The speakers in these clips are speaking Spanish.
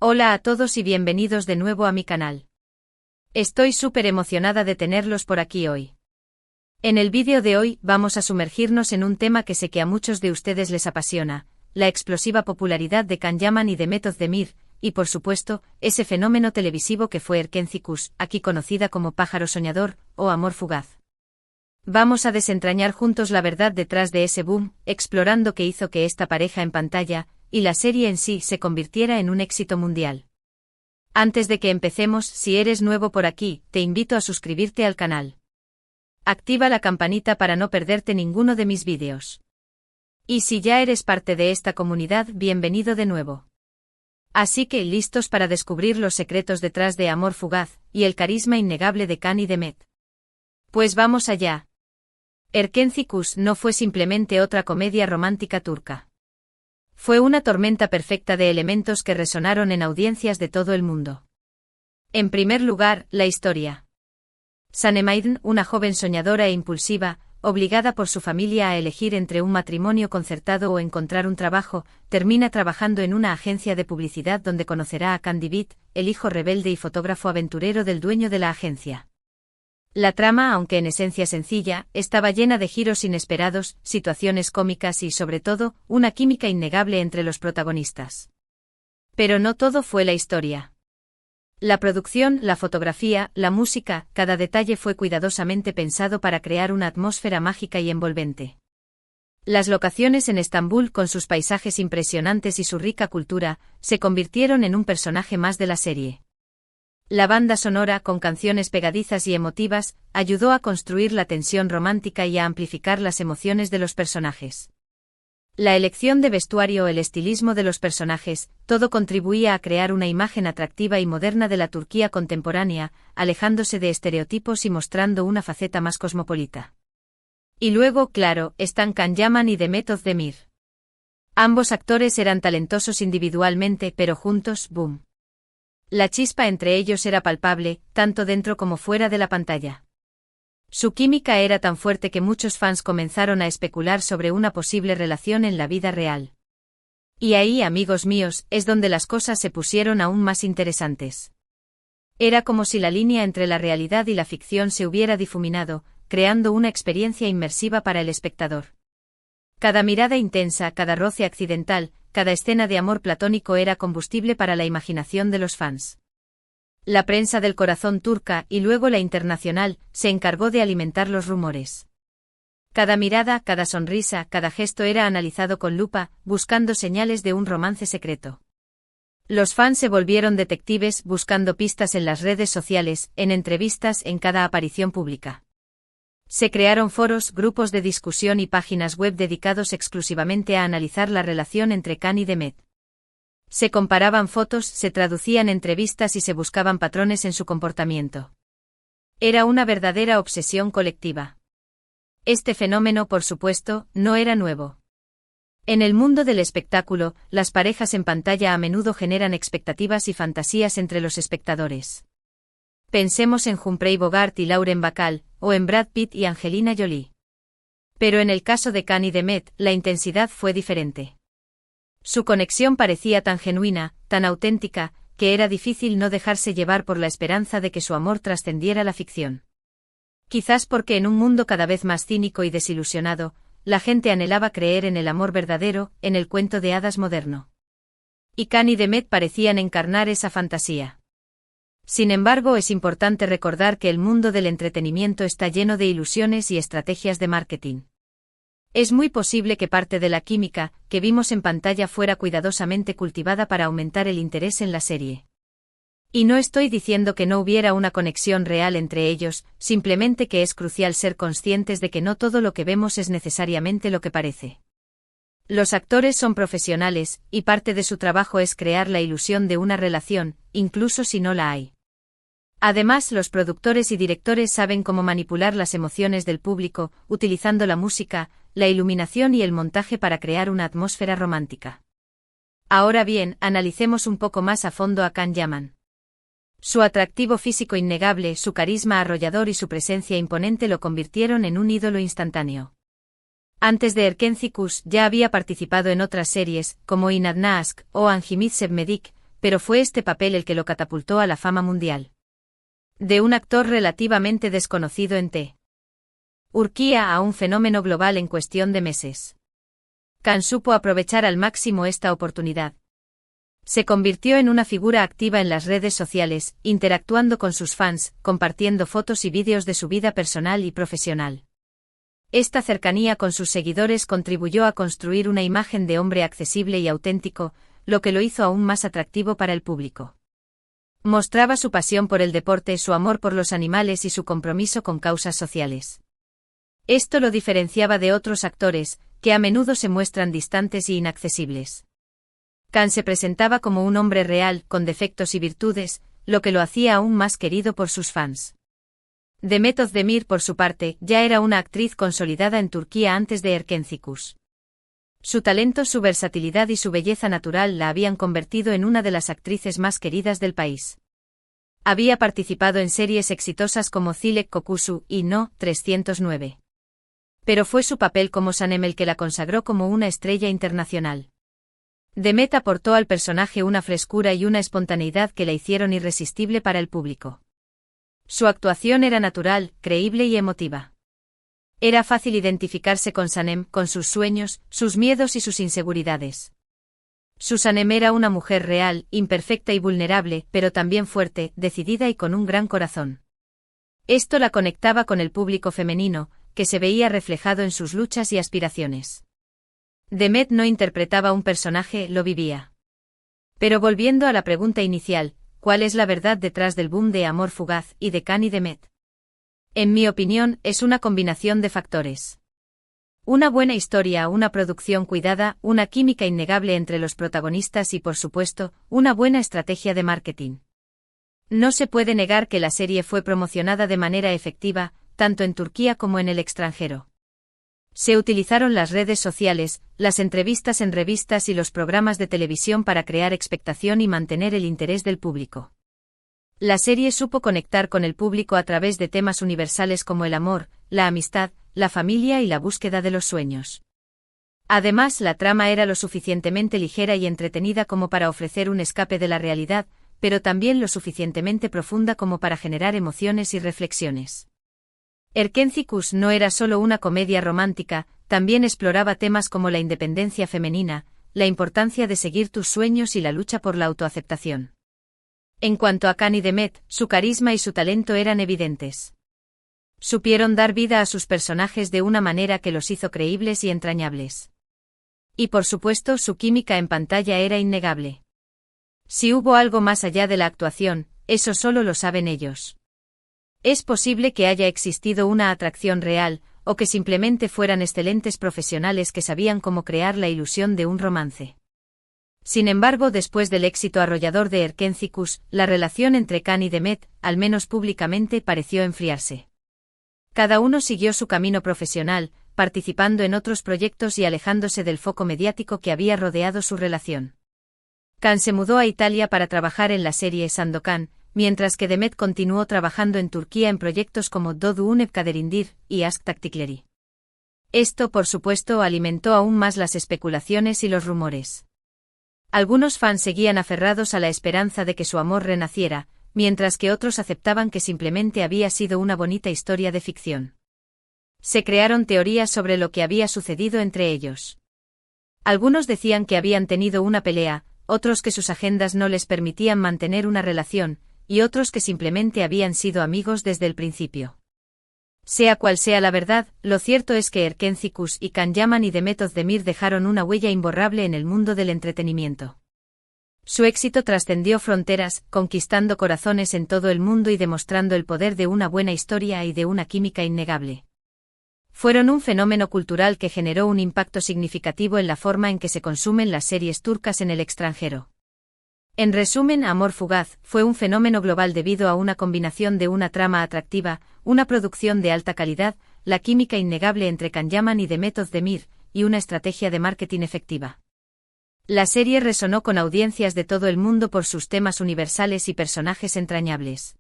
Hola a todos y bienvenidos de nuevo a mi canal. Estoy súper emocionada de tenerlos por aquí hoy. En el vídeo de hoy vamos a sumergirnos en un tema que sé que a muchos de ustedes les apasiona, la explosiva popularidad de Can Yaman y de Meth Özdemir, y por supuesto, ese fenómeno televisivo que fue Erkenci Kuş, aquí conocida como Pájaro Soñador, o Amor Fugaz. Vamos a desentrañar juntos la verdad detrás de ese boom, explorando qué hizo que esta pareja en pantalla, y la serie en sí se convirtiera en un éxito mundial. Antes de que empecemos, si eres nuevo por aquí, te invito a suscribirte al canal. Activa la campanita para no perderte ninguno de mis vídeos. Y si ya eres parte de esta comunidad, bienvenido de nuevo. Así que, ¿listos para descubrir los secretos detrás de Amor Fugaz, y el carisma innegable de Can y de Meth? Pues vamos allá. Erkenci Kuş no fue simplemente otra comedia romántica turca. Fue una tormenta perfecta de elementos que resonaron en audiencias de todo el mundo. En primer lugar, la historia. Sanem, una joven soñadora e impulsiva, obligada por su familia a elegir entre un matrimonio concertado o encontrar un trabajo, termina trabajando en una agencia de publicidad donde conocerá a Can Divit, el hijo rebelde y fotógrafo aventurero del dueño de la agencia. La trama, aunque en esencia sencilla, estaba llena de giros inesperados, situaciones cómicas y, sobre todo, una química innegable entre los protagonistas. Pero no todo fue la historia. La producción, la fotografía, la música, cada detalle fue cuidadosamente pensado para crear una atmósfera mágica y envolvente. Las locaciones en Estambul, con sus paisajes impresionantes y su rica cultura, se convirtieron en un personaje más de la serie. La banda sonora, con canciones pegadizas y emotivas, ayudó a construir la tensión romántica y a amplificar las emociones de los personajes. La elección de vestuario o el estilismo de los personajes, todo contribuía a crear una imagen atractiva y moderna de la Turquía contemporánea, alejándose de estereotipos y mostrando una faceta más cosmopolita. Y luego, claro, están Can Yaman y Meth Özdemir. Ambos actores eran talentosos individualmente, pero juntos, ¡boom! La chispa entre ellos era palpable, tanto dentro como fuera de la pantalla. Su química era tan fuerte que muchos fans comenzaron a especular sobre una posible relación en la vida real. Y ahí, amigos míos, es donde las cosas se pusieron aún más interesantes. Era como si la línea entre la realidad y la ficción se hubiera difuminado, creando una experiencia inmersiva para el espectador. Cada mirada intensa, cada roce accidental, cada escena de amor platónico era combustible para la imaginación de los fans. La prensa del corazón turca, y luego la internacional, se encargó de alimentar los rumores. Cada mirada, cada sonrisa, cada gesto era analizado con lupa, buscando señales de un romance secreto. Los fans se volvieron detectives, buscando pistas en las redes sociales, en entrevistas, en cada aparición pública. Se crearon foros, grupos de discusión y páginas web dedicados exclusivamente a analizar la relación entre Can y Meth. Se comparaban fotos, se traducían entrevistas y se buscaban patrones en su comportamiento. Era una verdadera obsesión colectiva. Este fenómeno, por supuesto, no era nuevo. En el mundo del espectáculo, las parejas en pantalla a menudo generan expectativas y fantasías entre los espectadores. Pensemos en Humphrey Bogart y Lauren Bacall, o en Brad Pitt y Angelina Jolie. Pero en el caso de Can y Meth, la intensidad fue diferente. Su conexión parecía tan genuina, tan auténtica, que era difícil no dejarse llevar por la esperanza de que su amor trascendiera la ficción. Quizás porque en un mundo cada vez más cínico y desilusionado, la gente anhelaba creer en el amor verdadero, en el cuento de hadas moderno. Y Can y Meth parecían encarnar esa fantasía. Sin embargo, es importante recordar que el mundo del entretenimiento está lleno de ilusiones y estrategias de marketing. Es muy posible que parte de la química que vimos en pantalla fuera cuidadosamente cultivada para aumentar el interés en la serie. Y no estoy diciendo que no hubiera una conexión real entre ellos, simplemente que es crucial ser conscientes de que no todo lo que vemos es necesariamente lo que parece. Los actores son profesionales, y parte de su trabajo es crear la ilusión de una relación, incluso si no la hay. Además, los productores y directores saben cómo manipular las emociones del público, utilizando la música, la iluminación y el montaje para crear una atmósfera romántica. Ahora bien, analicemos un poco más a fondo a Can Yaman. Su atractivo físico innegable, su carisma arrollador y su presencia imponente lo convirtieron en un ídolo instantáneo. Antes de Erkenci Kuş ya había participado en otras series, como Inadna Aşk o Hangimiz Sevmedik, pero fue este papel el que lo catapultó a la fama mundial. De un actor relativamente desconocido en Turquía a un fenómeno global en cuestión de meses. Can supo aprovechar al máximo esta oportunidad. Se convirtió en una figura activa en las redes sociales, interactuando con sus fans, compartiendo fotos y vídeos de su vida personal y profesional. Esta cercanía con sus seguidores contribuyó a construir una imagen de hombre accesible y auténtico, lo que lo hizo aún más atractivo para el público. Mostraba su pasión por el deporte, su amor por los animales y su compromiso con causas sociales. Esto lo diferenciaba de otros actores, que a menudo se muestran distantes y inaccesibles. Can se presentaba como un hombre real, con defectos y virtudes, lo que lo hacía aún más querido por sus fans. Demet Özdemir, por su parte, ya era una actriz consolidada en Turquía antes de Erkenci. Su talento, su versatilidad y su belleza natural la habían convertido en una de las actrices más queridas del país. Había participado en series exitosas como Zilek Kokusu y No. 309. Pero fue su papel como Sanem el que la consagró como una estrella internacional. Demet aportó al personaje una frescura y una espontaneidad que la hicieron irresistible para el público. Su actuación era natural, creíble y emotiva. Era fácil identificarse con Sanem, con sus sueños, sus miedos y sus inseguridades. Sanem era una mujer real, imperfecta y vulnerable, pero también fuerte, decidida y con un gran corazón. Esto la conectaba con el público femenino, que se veía reflejado en sus luchas y aspiraciones. Demet no interpretaba un personaje, lo vivía. Pero volviendo a la pregunta inicial, ¿cuál es la verdad detrás del boom de Amor Fugaz y de Can y Demet? En mi opinión, es una combinación de factores. Una buena historia, una producción cuidada, una química innegable entre los protagonistas y, por supuesto, una buena estrategia de marketing. No se puede negar que la serie fue promocionada de manera efectiva, tanto en Turquía como en el extranjero. Se utilizaron las redes sociales, las entrevistas en revistas y los programas de televisión para crear expectación y mantener el interés del público. La serie supo conectar con el público a través de temas universales como el amor, la amistad, la familia y la búsqueda de los sueños. Además, la trama era lo suficientemente ligera y entretenida como para ofrecer un escape de la realidad, pero también lo suficientemente profunda como para generar emociones y reflexiones. Erkenci no era solo una comedia romántica, también exploraba temas como la independencia femenina, la importancia de seguir tus sueños y la lucha por la autoaceptación. En cuanto a Can y Demet, su carisma y su talento eran evidentes. Supieron dar vida a sus personajes de una manera que los hizo creíbles y entrañables. Y por supuesto, su química en pantalla era innegable. Si hubo algo más allá de la actuación, eso solo lo saben ellos. Es posible que haya existido una atracción real, o que simplemente fueran excelentes profesionales que sabían cómo crear la ilusión de un romance. Sin embargo, después del éxito arrollador de Erkenci, la relación entre Can y Demet, al menos públicamente, pareció enfriarse. Cada uno siguió su camino profesional, participando en otros proyectos y alejándose del foco mediático que había rodeado su relación. Can se mudó a Italia para trabajar en la serie Sandokan, mientras que Demet continuó trabajando en Turquía en proyectos como Doğu Unep Kaderindir y Aşk Taktikleri. Esto, por supuesto, alimentó aún más las especulaciones y los rumores. Algunos fans seguían aferrados a la esperanza de que su amor renaciera, mientras que otros aceptaban que simplemente había sido una bonita historia de ficción. Se crearon teorías sobre lo que había sucedido entre ellos. Algunos decían que habían tenido una pelea, otros que sus agendas no les permitían mantener una relación, y otros que simplemente habían sido amigos desde el principio. Sea cual sea la verdad, lo cierto es que Erkenci y Can Yaman y Demet Özdemir dejaron una huella imborrable en el mundo del entretenimiento. Su éxito trascendió fronteras, conquistando corazones en todo el mundo y demostrando el poder de una buena historia y de una química innegable. Fueron un fenómeno cultural que generó un impacto significativo en la forma en que se consumen las series turcas en el extranjero. En resumen, Amor Fugaz fue un fenómeno global debido a una combinación de una trama atractiva, una producción de alta calidad, la química innegable entre Can Yaman y Demet Özdemir, y una estrategia de marketing efectiva. La serie resonó con audiencias de todo el mundo por sus temas universales y personajes entrañables.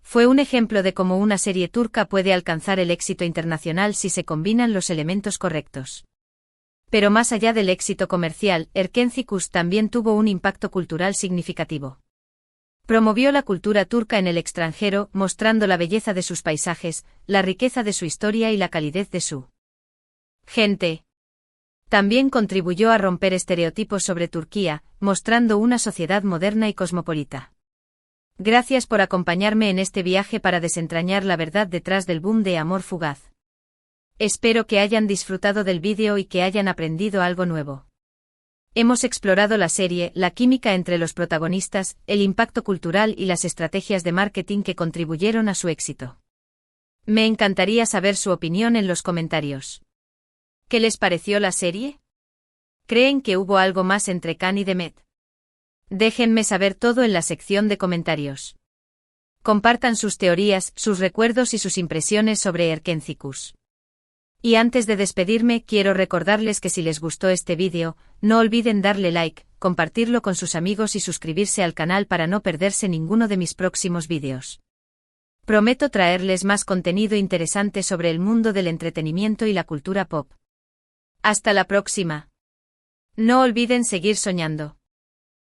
Fue un ejemplo de cómo una serie turca puede alcanzar el éxito internacional si se combinan los elementos correctos. Pero más allá del éxito comercial, Erkenci también tuvo un impacto cultural significativo. Promovió la cultura turca en el extranjero, mostrando la belleza de sus paisajes, la riqueza de su historia y la calidez de su gente. También contribuyó a romper estereotipos sobre Turquía, mostrando una sociedad moderna y cosmopolita. Gracias por acompañarme en este viaje para desentrañar la verdad detrás del boom de Amor Fugaz. Espero que hayan disfrutado del vídeo y que hayan aprendido algo nuevo. Hemos explorado la serie, la química entre los protagonistas, el impacto cultural y las estrategias de marketing que contribuyeron a su éxito. Me encantaría saber su opinión en los comentarios. ¿Qué les pareció la serie? ¿Creen que hubo algo más entre Can y Demet? Déjenme saber todo en la sección de comentarios. Compartan sus teorías, sus recuerdos y sus impresiones sobre Erkenci. Y antes de despedirme, quiero recordarles que si les gustó este vídeo, no olviden darle like, compartirlo con sus amigos y suscribirse al canal para no perderse ninguno de mis próximos vídeos. Prometo traerles más contenido interesante sobre el mundo del entretenimiento y la cultura pop. Hasta la próxima. No olviden seguir soñando.